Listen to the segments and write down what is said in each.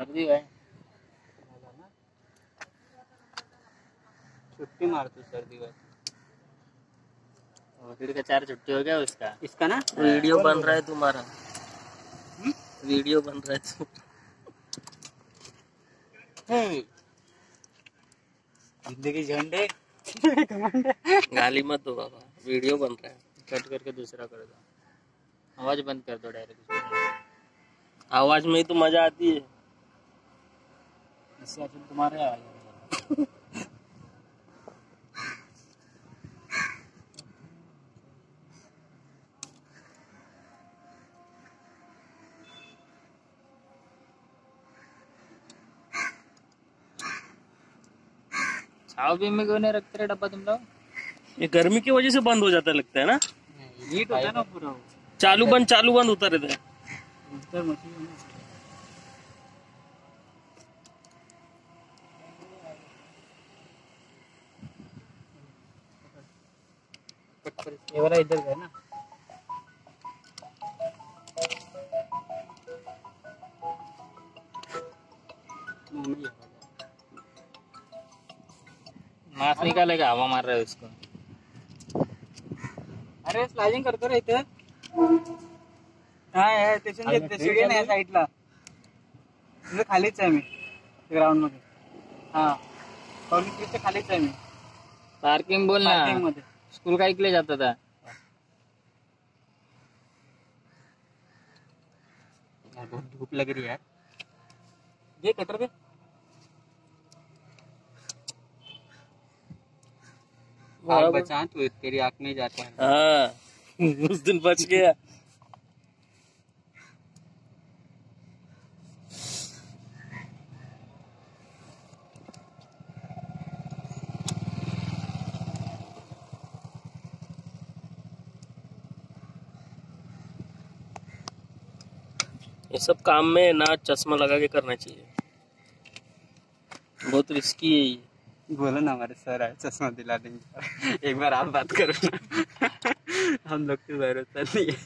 सर्दी है ना, छुट्टी मार तू सर्दी है। फिर का 4 छुट्टी हो गया उसका। इसका ना वीडियो बन रहा है तुम्हारा, वीडियो बन रहा है जिंदगी झंडे गाली मत दो बाबा, वीडियो बन रहा है। कट करके दूसरा कर दो, आवाज बंद कर दो डायरेक्ट। आवाज में ही तो मजा आती है। इससे अच्छा तुम्हारे आवाज छाव भी में क्यों नहीं रखते रे डब्बा तुम लोग? ये गर्मी की वजह से बंद हो जाता लगता है ना, हीट होता है ना पूरा, चालू बंद होता रहता है। ये वाला इधर है ना, मास्क निकालेगा, हवा मार रहा है उसको। अरे स्लाइडिंग करतो रे इथे, हा स्टेडियम आहे साईडला, तुझं खालीच आहे मी ग्राउंड मध्ये, हा ऑलिम्पिकच्या खालीच आहे मी, पार्किंग बोल ना, पार्किंग मध्ये। स्कूल का इकडे जाता था। यार बहुत धूप लग रही है यार, ये कटर पे आग बचा तू, तेरी आंख नहीं जाता है। हाँ उस दिन बच गया। ये सब काम में ना चश्मा लगा के करना चाहिए, बहुत रिस्की है ये। बोलो ना, हमारे सर आए, चश्मा दिला देंगे। एक बार आप बात करो ना, हम लोग की जरूरत नहीं है।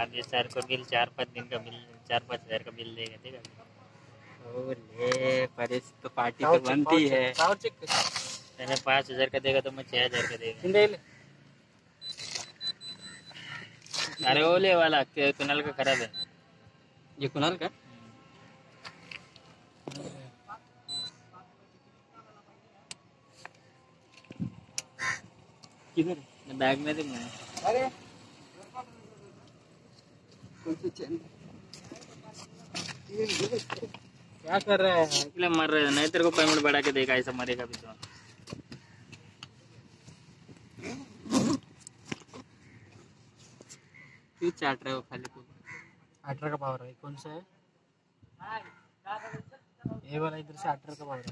आगे सर को बिल 4-5 दिन का बिल, 4-5 हजार का बिल देगा, ठीक है। ओले परेश तो पार्टी तो बनती है। पहले 5,000 का देगा तो मैं 6,000 का देगा। अरे ओले वाला कुनाल का खराब है। ये कुणाल का किधर है? बैग में दे मैं। अरे कौन सी चैन? क्या कर रहा है? इसलिए मर रहे हैं, नहीं तेरे को पेमेंट बढ़ा के देगा, ऐसा मरेगा भी तो। क्यों चाट रहे हो खाली को? 18 का पावर है, कौन सा है? ये वाला इधर से 18 का पावर है,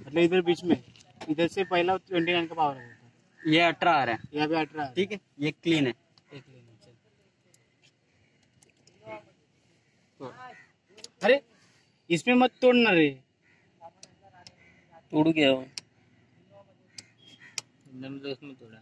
मतलब इधर बीच में, इधर से पहला 29 का पावर है। ये 18 आ रहा है, यहाँ पे 18, ठीक है। ये क्लीन है, एक क्लीन है। चल अरे इसमें मत तोड़ना रे, टूट गया वो। एकदम तो उसमें थोड़ा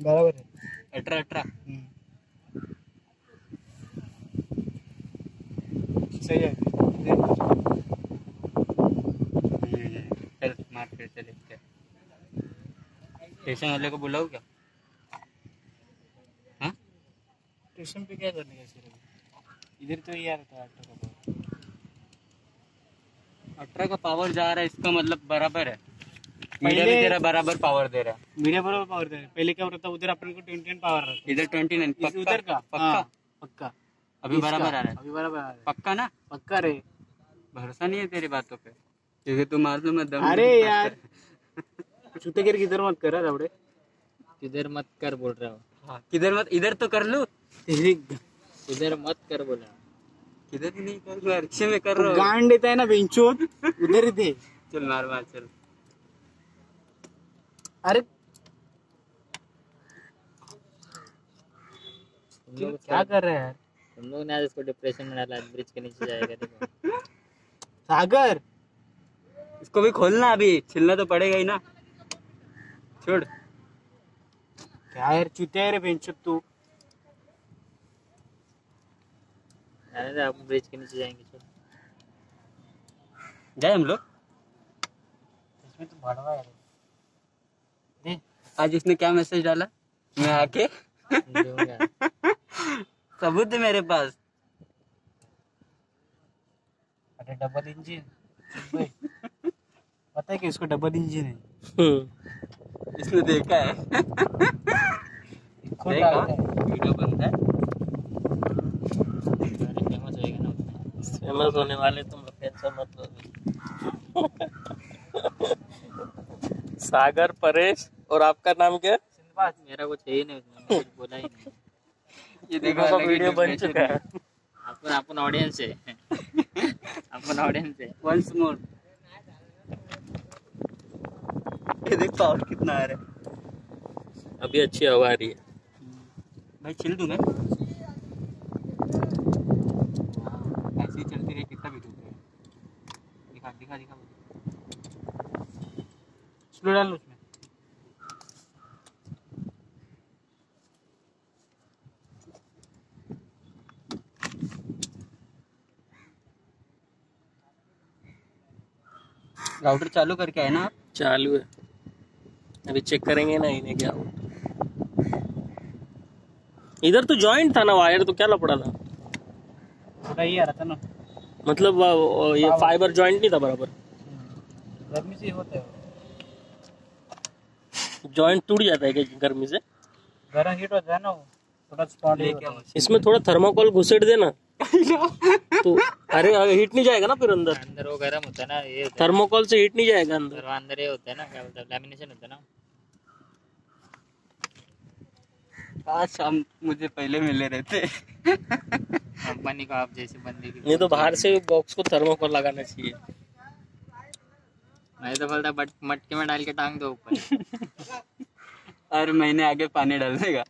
बराबर है 18 सही है चल मार फिर से देखते स्टेशन वाले को बुलाओ क्या हाँ स्टेशन पे क्या करने का सिर्फ इधर तो ये आ रहा था 18 का पावर जा रहा है इसका मतलब बराबर है मीडिया भी तेरा बराबर पावर दे रहा है मीडिया बराबर पावर दे रहा है पहले क्या होता था उधर अपन को 29 पावर रहता इधर 29 उधर का पक्का अभी बराबर आ रहा है अभी बराबर आ रहा है पक्का ना पक्का रे भरोसा नहीं है तेरी बातों पे क्योंकि तू मार लो मत अरे यार छूते गिर किधर मत कर रावड़े किधर मत कर बोल रहा हो हाँ किधर मत इधर तो कर लूं इधर मत कर बोला किधर ही नहीं कर रहा रिक्शे में कर रहा हूँ गांड देता है ना बेंचोद उधर ही थे चल मार मार चल अरे क्या कर रहे हैं यार तुम लोग ने आज इसको डिप्रेशन में डाला ब्रिज के नीचे जाएगा देखो सागर इसको भी खोलना अभी छिलना तो पड़ेगा ही ना छोड़ क्या यार चुतिया है रे बेंचोद तू आप ब्रिज के नीचे जाएंगे चलो जाए हम लोग इसमें तो भड़वा है आज इसने क्या मैसेज डाला मैं आके सबूत है मेरे पास अरे डबल इंजन पता है कि इसको डबल इंजन है इसने देखा है वीडियो बनता है फेमस होएगा ना फेमस होने वाले तुम लोग टेंशन मत लो सागर परेश और आपका नाम क्या है मेरा कुछ है ही नहीं उसमें कुछ बोला ही नहीं ये देखो का वीडियो बन चुका है अपन ऑडियंस है अपन ऑडियंस है वंस मोर ये देख पावर कितना आ रहा है अभी अच्छी हवा आ रही है भाई चिल दूंगा ऐसे ही चलती रही कितना भी धूप है दिखा दिखा दिखा स्लो डाल उसमें राउटर चालू करके आए ना आप चालू है अभी चेक करेंगे ना इन्हें क्या हुआ इधर तो जॉइंट था ना वायर तो क्या लपड़ा था थोड़ा ही आ रहा था ना मतलब ये फाइबर जॉइंट नहीं था बराबर गर्मी से होता है जॉइंट टूट जाता है क्या गर्मी से गर्म हीट होता है ना वो थोड़ा स्पॉट इसमें थोड़ा थर्माकोल घुसेड़ देना तो अरे हीट नहीं जाएगा ना फिर अंदर अंदर वो गर्म होता है ना ये थर्माकोल से हीट नहीं जाएगा अंदर और अंदर ये होता है ना क्या बोलते हैं लैमिनेशन होता है ना काश हम मुझे पहले मिले रहते कंपनी को आप जैसे बंदे की नहीं तो बाहर से बॉक्स को थर्माकोल लगाना चाहिए मैं तो बोलता मटके में डाल के टांग दो ऊपर और महीने आगे पानी डालने का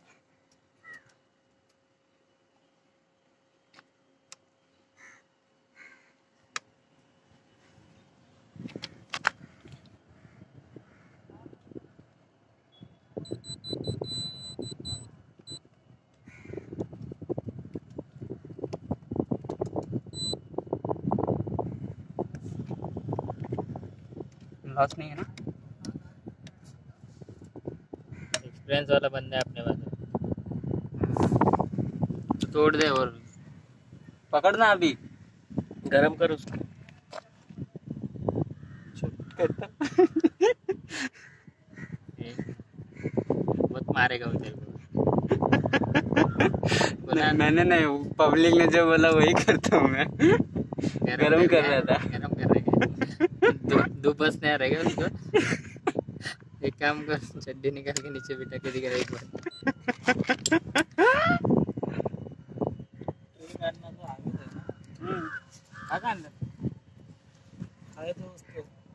लॉस नहीं है ना एक्सपीरियंस वाला बंदा है अपने पास तो तोड़ दे और पकड़ना अभी गरम कर उसको बहुत मारेगा वो तेरे को मैंने नहीं पब्लिक ने जो बोला वही करता हूँ मैं गरम कर रहा था गरम कर रहे दो बस नहीं रहेगा उसको एक काम कर चड्डी निकाल के नीचे बिठा के दिखा एक बार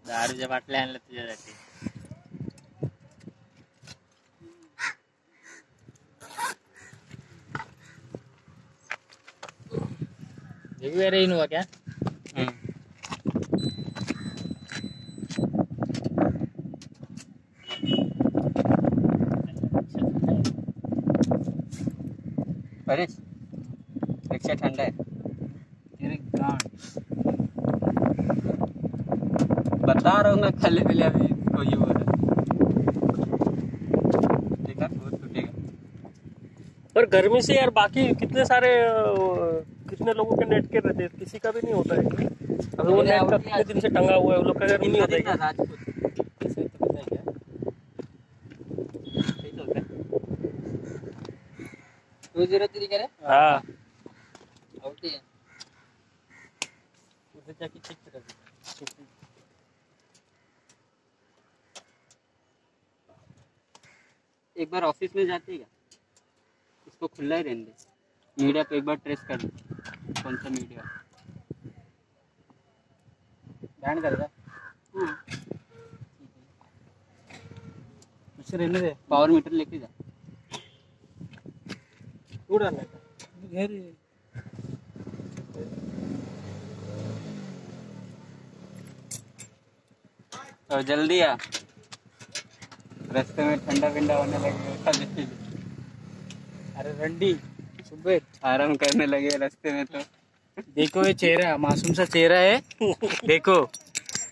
दारू जब आटले आणलं तुझ्यासाठी एक बार इन हुआ क्या अरे रिक्शा ठंडा है। तेरे गांड बता रहा हूँ मैं, खाली पहले अभी इसको ये हो रहा है। देखा बहुत टूटेगा। पर गर्मी से यार बाकी कितने सारे कितने लोगों के नेट के रहते हैं, किसी का भी नहीं होता है। अभी वो नेट का कितने दिन से टंगा हुआ है, वो लोग का गर्मी नहीं होता है क्या? राजपूत कैसे तो पता है क्या? सही तो होता है 203 करे हाँ आउट ही है। उधर जाके चेक कर। एक बार ऑफिस में जाते क्या? इसको खुला ही रहने दे। मीडिया पे एक बार ट्रेस कर दो, कौन सा मीडिया बैंड कर दे। हाँ। उससे रहने दे। पावर मीटर लेके जा। उड़ा ले घेर। और जल्दी आ, रास्ते में ठंडा पिंडा होने लगेगा। अरे रंडी सुबह आराम करने लगे रास्ते में तो। देखो ये चेहरा मासूम सा चेहरा है। देखो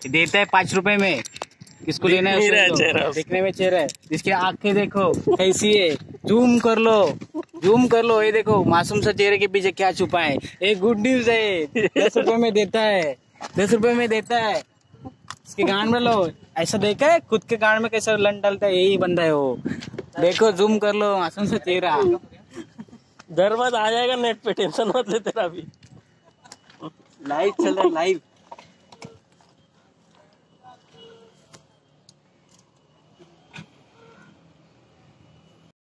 ये देता है 5 रुपए में। किसको लेना है नहीं रहा उसको? चेहरा। देखने में चेहरा है। इसकी आंखें देखो कैसी है, जूम कर लो, जूम कर लो। ये देखो मासूम सा चेहरे के पीछे क्या छुपा है। एक गुड न्यूज है, 10 रुपए में देता है, 10 रुपए में देता है। इसके गांड में लो, ऐसा देखा है खुद के गांड में कैसा लन डालता है, यही बंदा है वो। देखो जूम कर लो, मासूम सा चेहरा। दरवाजा आ जाएगा नेट पे, टेंशन मत ले तेरा भी। लाइव चल रहा है, लाइव।